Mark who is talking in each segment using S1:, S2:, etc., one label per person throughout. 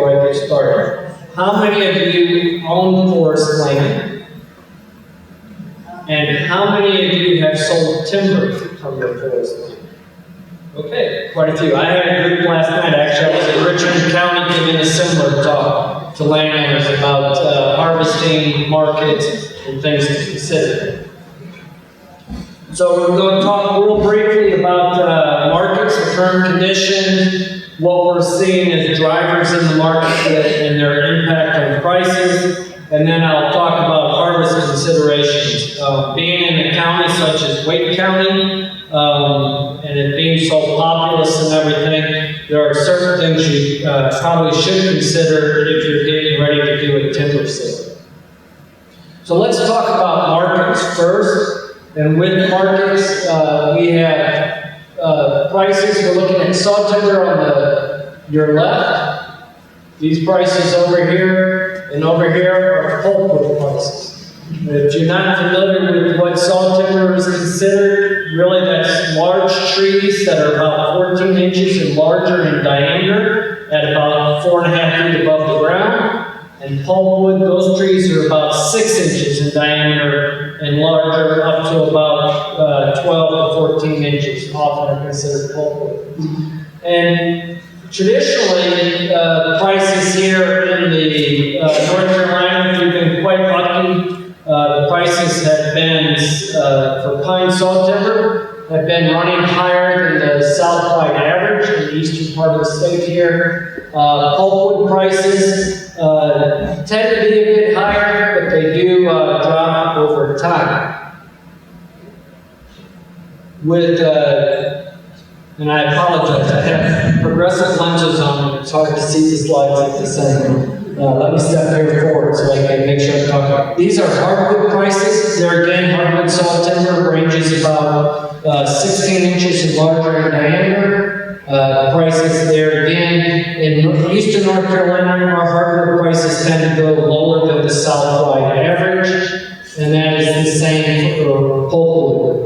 S1: before I get started. How many of you own forest land? And how many of you have sold timber from your forest land? Okay, quite a few. I had a group last night, actually. I was in Richmond County giving a similar talk to landowners about harvesting, markets, and things to consider. So we're going to talk real briefly about markets, the current conditions, what we're seeing as drivers in the market and their impact on prices, and then I'll talk about harvest considerations. Being in a county such as Wake County, and it being so populous and everything, there are certain things you probably should consider if you're getting ready to do a timber sale. So let's talk about markets first. And with markets, we have prices. We're looking at saw timber on your left. These prices over here and over here are pulpwood prices. If you're not familiar with what saw timber is considered, really that's large trees that are about 14 inches and larger in diameter at about 4.5 feet above the ground. And pulpwood, those trees are about 6 inches in diameter and larger, up to about 12 to 14 inches, often are considered pulpwood. And traditionally, prices here in the North Carolina, we've been quite lucky. The prices have been, for pine saw timber, have been running higher than the Southwide average in the eastern part of the state here. Pulpwood prices tend to be a bit higher, but they do drop over time. With, and I apologize, I have progressive lenses on, it's hard to see the slides at the same. Let me step here forward so I can make sure I'm talking. These are hardwood prices. They're again, hardwood saw timber ranges about 16 inches and larger in diameter. Prices there again, in eastern North Carolina, our hardwood prices tend to go lower than the Southwide average, and that is the same for pulpwood.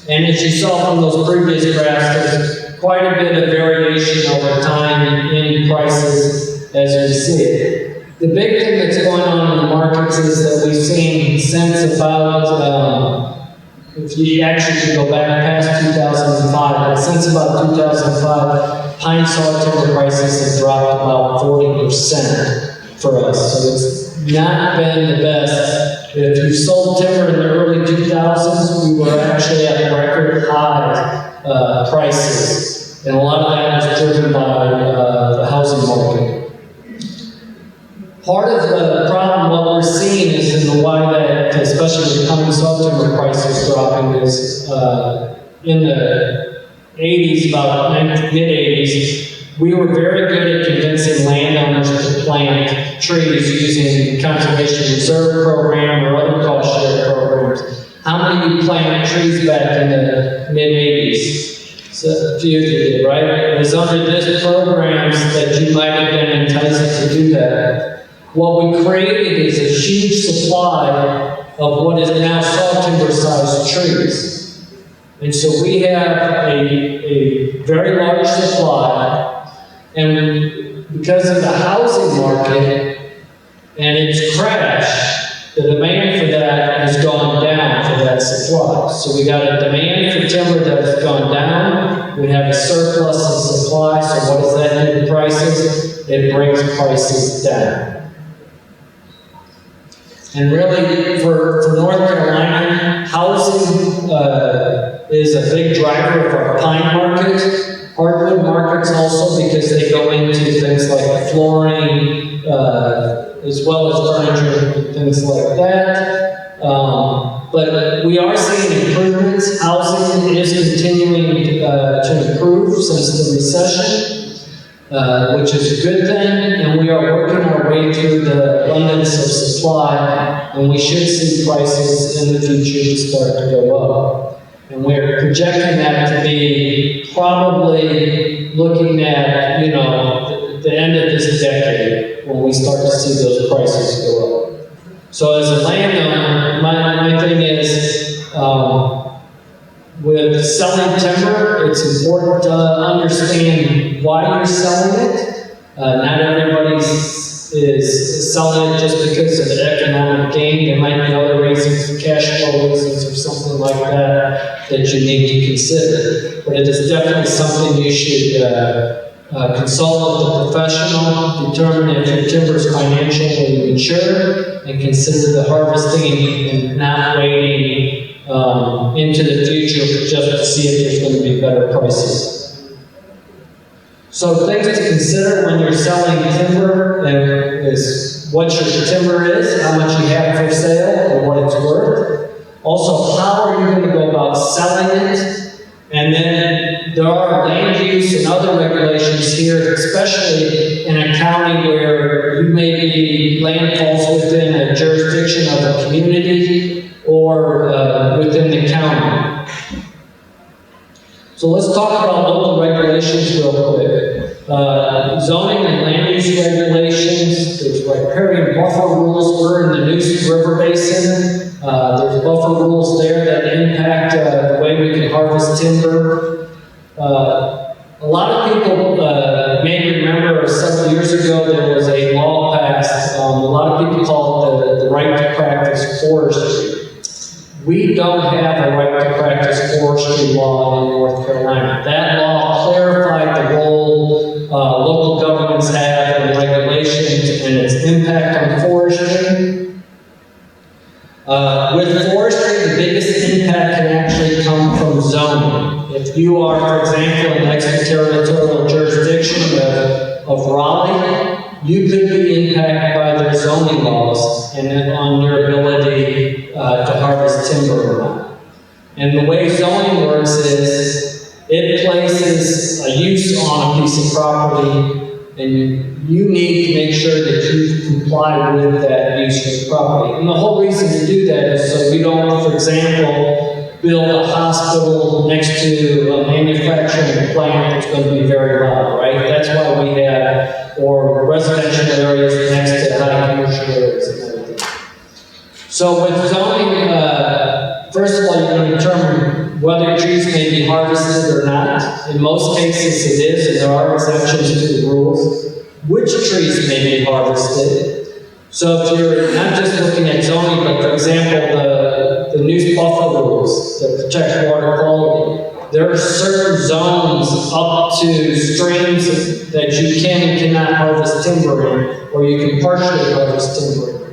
S1: And as you saw from those previous graphs, there's quite a bit of variation over time in prices as you see it. The big thing that's going on in the markets is that we've seen since about, if you actually can go back past 2005, but since about 2005, pine saw timber prices have dropped about 40% for us. So it's not been the best. If you sold timber in the early 2000s, we were actually at record high prices. And a lot of that was driven by the housing market. Part of the problem, what we're seeing is in the why that, especially with pine saw timber prices dropping, is in the 80s, about mid-80s, we were very good at convincing landowners to plant trees using conservation reserve program or other cost share programs. How many of you planted trees back in the mid-80s? So a few of you did, right? It was under this programs that you might have been enticed to do that. What we created is a huge supply of what is now saw timber sized trees. And so we have a very large supply, and because of the housing market and its crash, the demand for that has gone down for that supply. So we got a demand for timber that has gone down. We have a surplus of supply, so what does that do to prices? It brings prices down. And really, for North Carolina, housing is a big driver of our pine market. Hardwood markets also, because they go into things like flooring, as well as furniture and things like that. But we are seeing improvements. Housing is continuing to improve since the recession. Which is a good thing, and we are working our way through the abundance of supply, and we should see prices in the future to start to go up. And we're projecting that to be probably looking at, the end of this decade when we start to see those prices go up. So as a landowner, my thing is, with selling timber, it's important to understand why you're selling it Not everybody is selling it just because of the economic gain. There might be other reasons, cash flow reasons or something like that, that you need to consider. But it is definitely something you should consult with a professional, determine if your timber is financially mature, and consider the harvesting and not waiting into the future just to see if there's going to be better prices. So things to consider when you're selling timber is what your timber is, how much you have for sale, or what it's worth. Also, how are you going to go about selling it? And then there are land use and other regulations here, especially in a county where you may be land falls within a jurisdiction of a community or within the county. So let's talk about local regulations real quick. Zoning and land use regulations, there's riparian buffer rules. We're in the Neuse River Basin. There's buffer rules there that impact the way we can harvest timber. A lot of people may remember several years ago there was a law passed. A lot of people call it the right to practice forestry. We don't have a right to practice forestry law in North Carolina. That law clarified the role local governments have in regulations and its impact on forestry. With forestry, the biggest impact can actually come from zoning. If you are, for example, in the extraterritorial jurisdiction of Raleigh, you could be impacted by their zoning laws and then on your ability to harvest timber or not. And the way zoning works is it places a use on a piece of property, and you need to make sure that you comply with that use of property. And the whole reason to do that is so you don't, for example, build a hospital next to a manufacturing plant that's going to be very loud, right? That's why we have, or residential areas next to high commercial areas and everything. So with zoning, first of all, you're going to determine whether trees may be harvested or not. In most cases it is, and there are exceptions to the rules. Which trees may be harvested? So if you're not just looking at zoning, but for example, the Neuse buffer rules that protect water quality, there are certain zones up to streams that you can and cannot harvest timber in, or you can partially harvest timber in.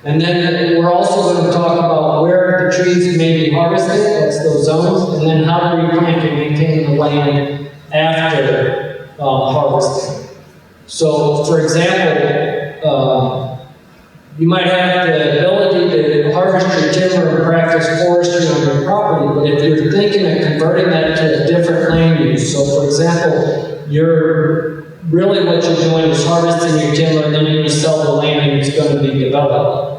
S1: And then we're also going to talk about where the trees may be harvested, that's those zones, and then how to replant and maintain the land after harvesting. So, for example, you might have the ability to harvest your timber and practice forestry on your property, but if you're thinking of converting that to a different land use, so for example, really what you're doing is harvesting your timber and then you're going to sell the land and it's going to be developed.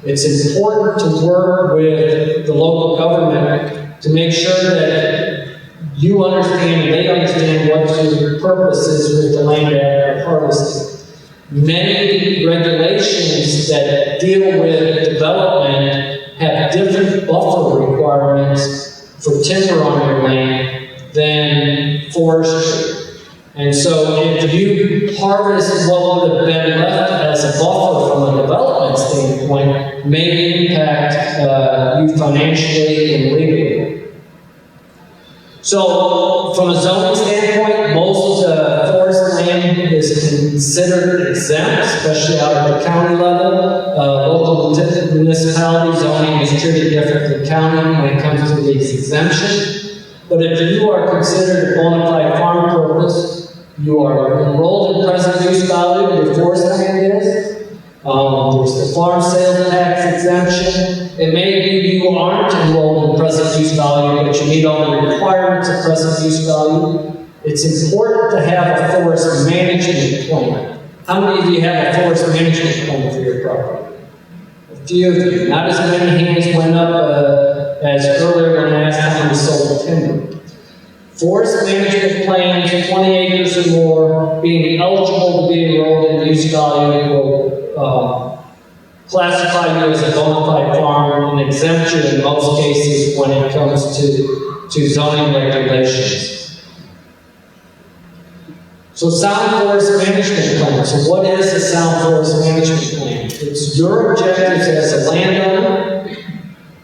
S1: It's important to work with the local government to make sure that you understand and they understand what your purpose is with the land after harvesting. Many regulations that deal with development have different buffer requirements for timber on your land than forestry. And so if you harvest what would have been left as a buffer from a development standpoint, may impact you financially and legally. So from a zoning standpoint, most forest land is considered exempt, especially out at the county level. Local municipality zoning is treated different than county when it comes to these exemptions. But if you are considered a bona fide farm purpose, you are enrolled in present use value, your forest land is. There's the farm sales tax exemption. It may be you aren't enrolled in present use value, but you meet all the requirements of present use value. It's important to have a forest management plan. How many of you have a forest management plan for your property? A few of you. Not as many hands went up as earlier when I asked how many sold timber. Forest management plans, 20 acres or more, being eligible to be enrolled in use value will classify you as a bona fide farm and exempt you in most cases when it comes to zoning regulations. So sound forest management plan. So what is a sound forest management plan? It's your objectives as a landowner,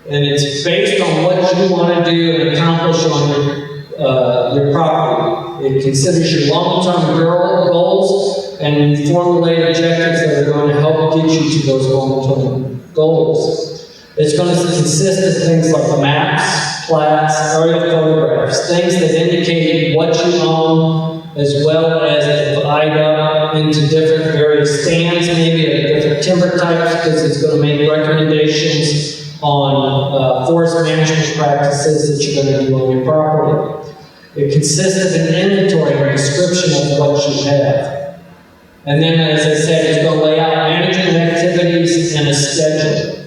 S1: and it's based on what you want to do and accomplish on your property. It considers your long-term goals and you formulate objectives that are going to help get you to those long-term goals. It's going to consist of things like maps, plats, aerial photographs, things that indicate what you own, as well as divide up into different various stands, maybe of different timber types, because it's going to make recommendations on forest management practices that you're going to do on your property. It consists of an inventory or description of what you have. And then, as I said, it's going to lay out management activities and a schedule.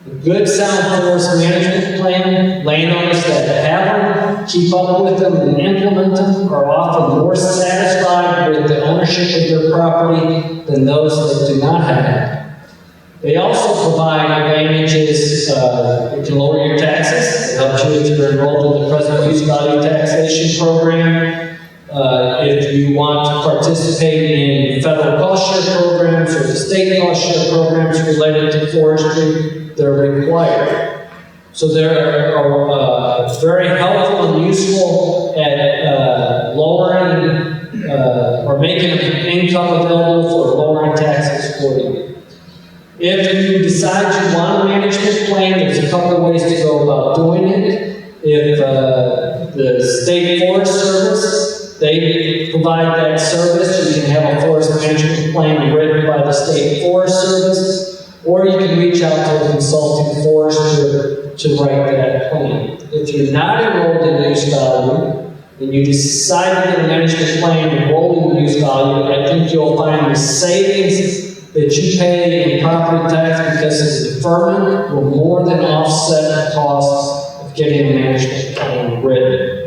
S1: A good sound forest management plan, landowners that have them, keep up with them, and implement them are often more satisfied with the ownership of their property than those that do not have it. They also provide advantages. It can lower your taxes. It helps you if you're enrolled in the present use value taxation program. If you want to participate in federal cost share programs or the state cost share programs related to forestry, they're required. So they're very helpful and useful at lowering or making income available for lowering taxes for you. If you decide you want a management plan, there's a couple of ways to go about doing it. If the State Forest Service, they provide that service, you can have a forest management plan written by the State Forest Service, or you can reach out to a consulting forester to write that plan. If you're not enrolled in use value, and you decide to get a management plan enrolled in use value, I think you'll find the savings that you pay in property tax because of the deferment will more than offset the cost of getting a management plan written.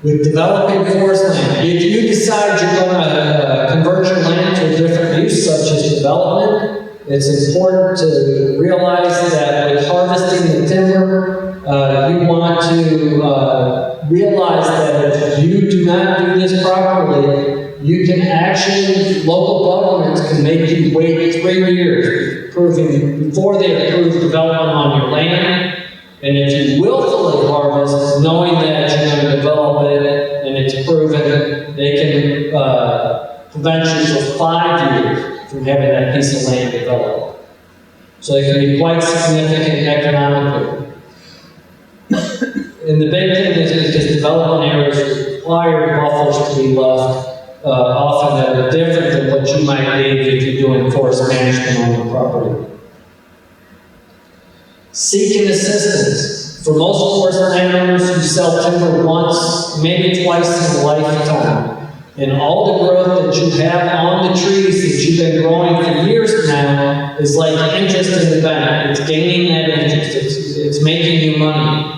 S1: With developing forest land, if you decide you're going to convert your land to a different use, such as development, it's important to realize that with harvesting the timber, you want to realize that if you do not do this properly, you can actually, local governments can make you wait 3 years before they approve development on your land. And if you willfully harvest, knowing that you're going to develop it and it's proven, they can prevent you for 5 years from having that piece of land developed. So it can be quite significant economically. And the big thing is because development areas require buffers to be left often that are different than what you might need if you're doing forest management on your property. Seeking assistance. For most forest landowners who sell timber once, maybe twice in a lifetime, and all the growth that you have on the trees that you've been growing for years now is like interest in the bank. It's gaining that interest. It's making you money.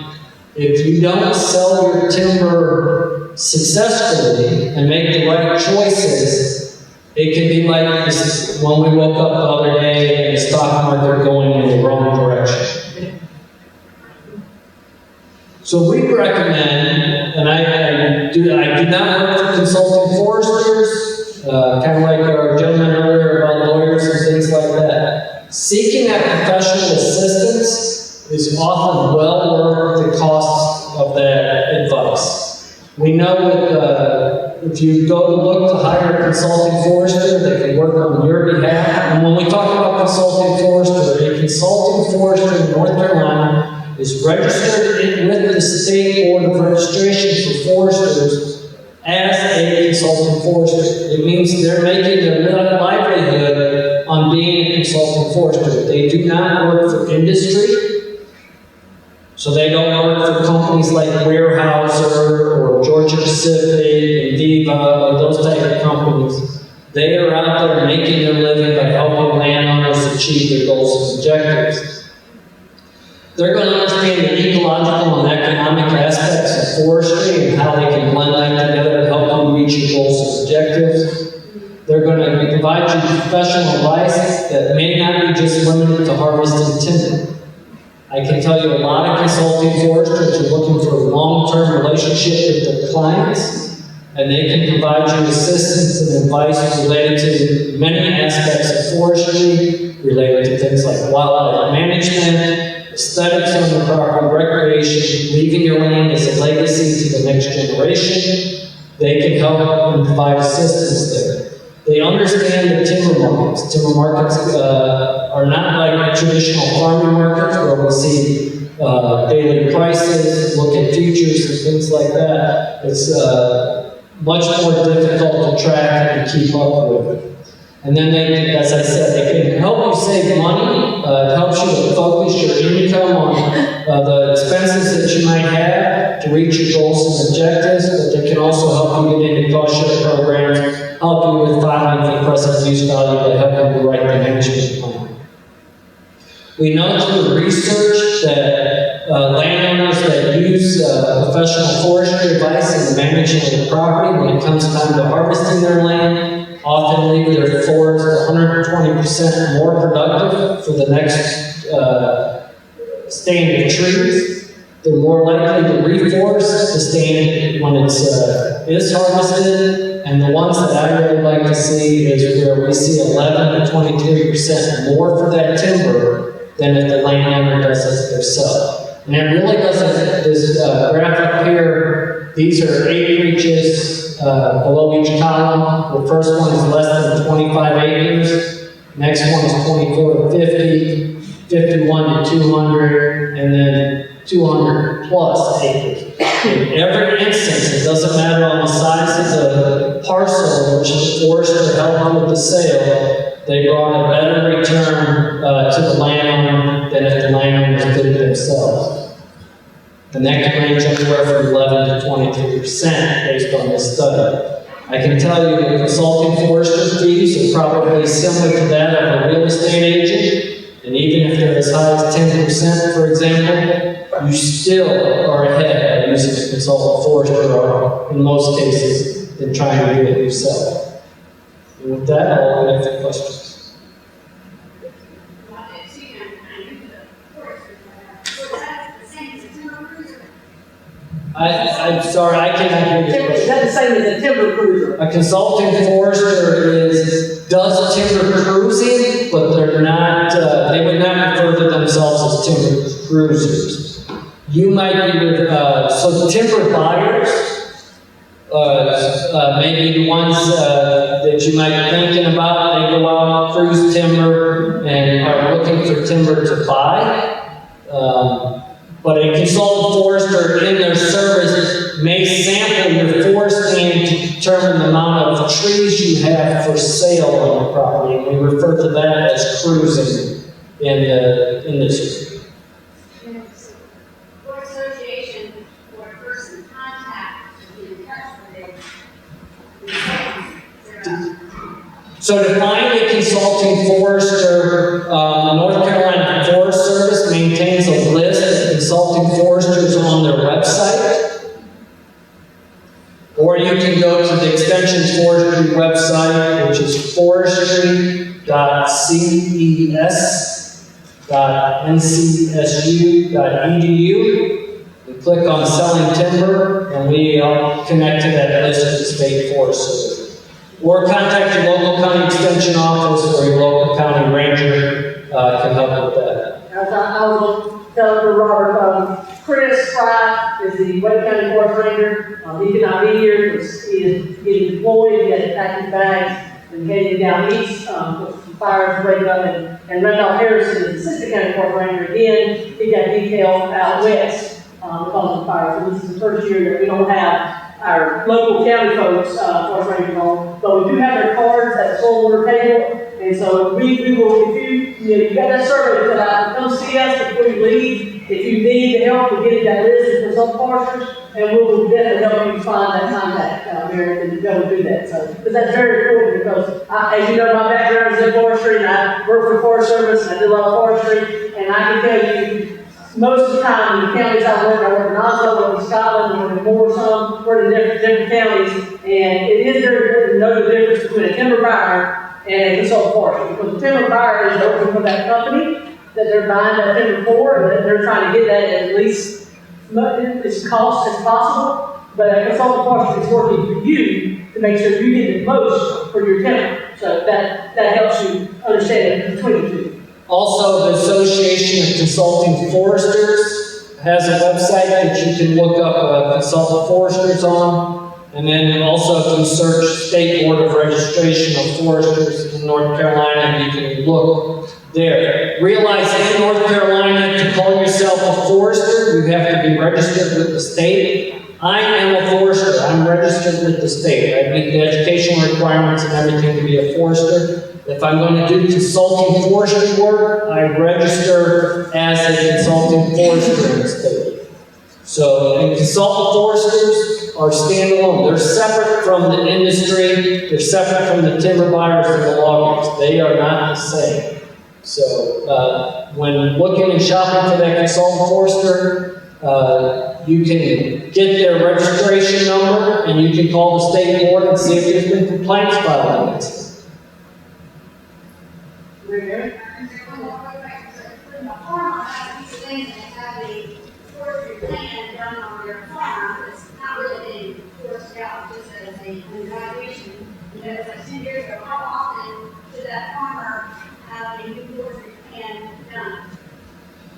S1: If you don't sell your timber successfully and make the right choices, it can be like this when we woke up the other day and the stock market going in the wrong direction. So we recommend, and I do not work for consulting foresters, kind of like our gentleman earlier about lawyers and things like that. Seeking that professional assistance is often well worth the cost of that advice. We know that if you go to look to hire a consulting forester, they can work on your behalf. And when we talk about consulting forester, a consulting forester in North Carolina is registered with the State Board of Registration for Foresters as a consulting forester. It means they're making their livelihood on being a consulting forester. They do not work for industry. So they don't work for companies like Weyerhaeuser or Georgia Pacific and Viva or those type of companies. They are out there making their living by helping landowners achieve their goals and objectives. They're going to understand the ecological and economic aspects of forestry and how they can blend that together to help you reach your goals and objectives. They're going to provide you professional advice that may not be just limited to harvesting timber. I can tell you a lot of consulting foresters are looking for a long-term relationship with their clients, and they can provide you assistance and advice related to many aspects of forestry, related to things like wildlife management, aesthetics on the property, recreation, leaving your land as a legacy to the next generation. They can help and provide assistance there. They understand the timber markets. Timber markets are not like traditional farming markets where we see daily prices, look at futures and things like that. It's much more difficult to track and keep up with. And then they, as I said, they can help you save money. It helps you to focus your income on the expenses that you might have to reach your goals and objectives, but they can also help you get into cost share programs, help you with filing for present use value, to help you write the management plan. We know through research that landowners that use professional forestry advice in the management of the property, when it comes time to harvesting their land, often leave their forests 120% more productive for the next stand of trees. They're more likely to reforest the stand when it's is harvested, and the ones that I really like to see is where we see 11 to 23% more for that timber than if the landowner does it themselves. And it really doesn't, this graphic here, these are acreages below each column. The first one is less than 25 acres. Next one is 24 to 50, 51 to 200, and then 200 plus acres. In every instance, it doesn't matter on the size of the parcel which the forester helped with the sale, they brought a better return to the landowner than if the landowners did it themselves. And that can range anywhere from 11 to 23% based on this study. I can tell you the consulting forester fees are probably similar to that of a real estate agent, and even if they're as high as 10%, for example, you still are ahead of using a consultant forester in most cases than trying to do it yourself. And with that, I'll answer questions. I'm sorry, I can't hear you.
S2: Is that the same as a timber cruiser?
S1: A consulting forester does timber cruising, but they're not, they would not refer to themselves as timber cruisers. You might be with, so timber buyers, maybe the ones that you might be thinking about, they go out, cruise timber, and are looking for timber to buy. But a consultant forester in their service may sample your forest land to determine the amount of trees you have for sale on the property. And we refer to that as cruising in the industry.
S3: Or association or a person contact to get in touch with it.
S1: So to find a consulting forester, the North Carolina Forest Service maintains a list of consulting foresters on their website. Or you can go to the Extension Forestry website, which is forestry.ces.ncsu.edu. You click on Selling Timber, and we are connected to that list of the State Forest Service. Or contact your local county extension office or your local county ranger can help with that.
S2: As I was telling Robert, Chris Fry is the Wake County Forest Ranger. He could not be here because he is getting deployed. He had to pack his bags and heading down east. Some fires breaking up. And Randolph Harrison is the Assistant County Forest Ranger. Again, he got detailed out west because of the fires. So this is the first year that we don't have our local county folks, forest rangers on, but we do have their cards at the soil water table, and so we will, if you got that survey to fill out, come see us before you leave. If you need the help with getting that list for some foresters, and we will definitely help you find that contact there and go and do that. So, because that's very important, because as you know, my background is in forestry, and I work for the Forest Service, and I do a lot of forestry, and I can tell you, most of the time, in the counties I work in Oslo, I work in Scotland, I work in Morrison, work in different counties, and it is very important to know the difference between a timber buyer and a consultant forester, because the timber buyer is working for that company that they're buying that timber for, and they're trying to get that at least as cost as possible. But a consultant forester is working for you to make sure you get the most for your timber. So that helps you understand it between the two.
S1: Also, the Association of Consulting Foresters has a website that you can look up consultant foresters on. And then also if you search State Board of Registration of Foresters in North Carolina, you can look there. Realize in North Carolina, to call yourself a forester, you have to be registered with the state. I am a forester. I'm registered with the state. I meet the educational requirements and everything to be a forester. If I'm going to do consulting forestry work, I register as a consulting forester in the state. So, and consultant foresters are standalone. They're separate from the industry. They're separate from the timber buyers and the loggers. They are not the same. So, when looking and shopping for that consultant forester, you can get their registration number and you can call the state board and see if there's been complaints filed against them.
S3: When the farmer has these things and have a forestry plan done on their farm, it's not really being forced out just as an evaluation. You know, it's like 10 years ago, how often should that farmer have a new forestry plan done?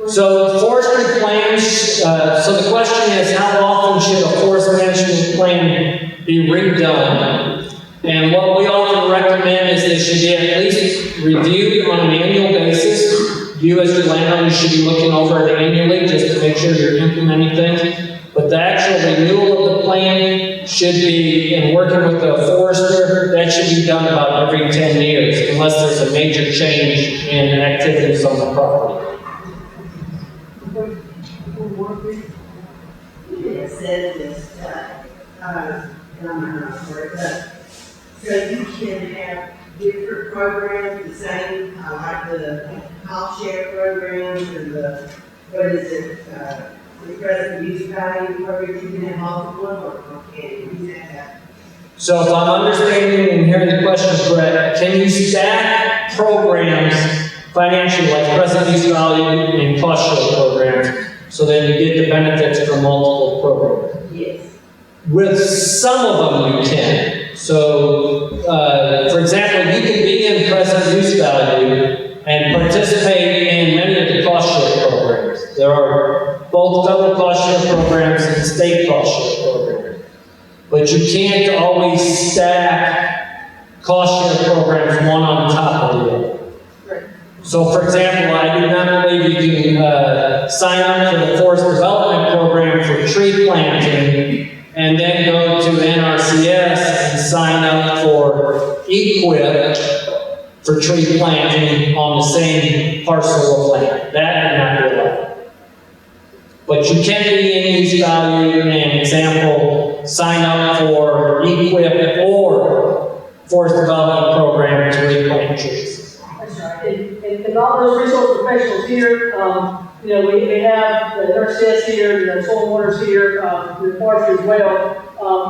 S1: So forestry plans, so the question is how often should a forest management plan be redone? And what we often recommend is they should be at least reviewed on an annual basis. You as your landowner should be looking over it annually just to make sure you're implementing things. But the actual renewal of the plan should be, and working with a forester, that should be done about every 10 years unless there's a major change in activities on the property.
S4: It says this, and I'm not sure, but so you can have different programs, the same, like the cost share programs and the, what is it, the present use value program, you can have multiple or can you have?
S1: So if I'm understanding and hearing the question correct, can you stack programs financially like present use value and cost share programs so that you get the benefits from multiple programs?
S4: Yes.
S1: With some of them you can. So, for example, you can be in present use value and participate in many of the cost share programs. There are both federal cost share programs and state cost share programs. But you can't always stack cost share programs one on top of the other.
S2: Right.
S1: So, for example, I do not believe you can sign up for the forest development program for tree planting and then go to NRCS and sign up for EQIP for tree planting on the same parcel of land. That would not be allowed. But you can be in use value and, example, sign up for EQIP or forest development program to replant trees.
S2: That's right. And all those resource professionals here, you know, we have the NRCS here, you know, soil waters here, the forestry as well.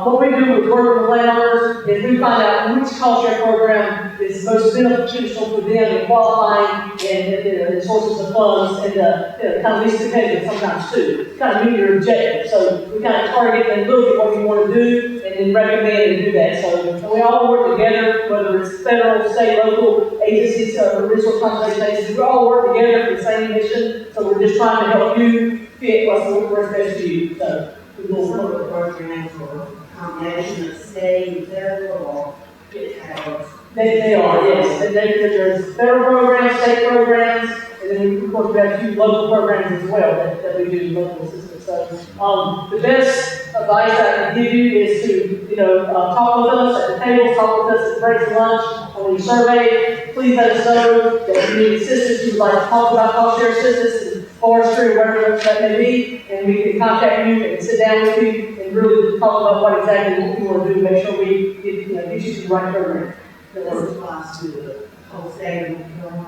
S2: What we do with working with landowners is we find out which cost share program is most beneficial for them in qualifying and sources of funds and kind of least competitive sometimes too. Kind of meet your objective. So we kind of target and look at what you want to do and then recommend and do that. So we all work together, whether it's federal, state, local agencies, resource conservation agencies, we all work together for the same mission. So we're just trying to help you fit what's best for you. So
S4: Some of the programs or combination of state and federal or
S2: they are, yes. There's federal programs, state programs, and then we, of course, we have a few local programs as well that we do in local systems. So the best advice I can give you is to, you know, talk with us at the table, talk with us at breaks and lunch. When you survey, please let us know that you need assistance, you'd like to talk about cost share assistance and forestry or whatever that may be, and we can contact you and sit down with you and really talk about what exactly what you want to do, make sure we get, you know, get you to the right program.
S4: This applies to the whole state of North Carolina.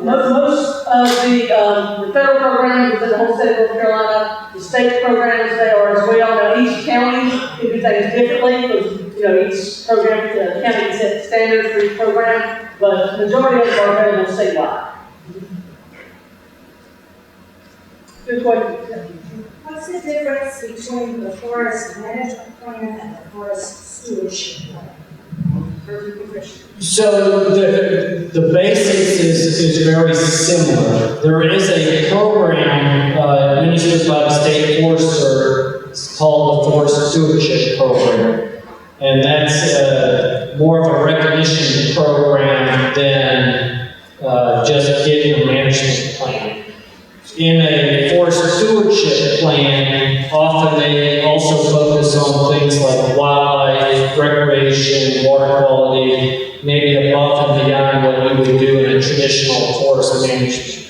S2: Most of the federal programs within the whole state of North Carolina, the state programs they are as well. Now each county can do things differently because, you know, each program, county can set standards for each program, but the majority of them are available statewide. Good question.
S5: What's the difference between the forest management plan and the forest stewardship plan?
S1: So the basics is very similar. There is a program administered by the state forester. It's called the Forest Stewardship Program. And that's more of a recognition program than just getting a management plan. In a forest stewardship plan, often they also focus on things like wildlife, recreation, water quality, maybe above and beyond what we would do in a traditional forest management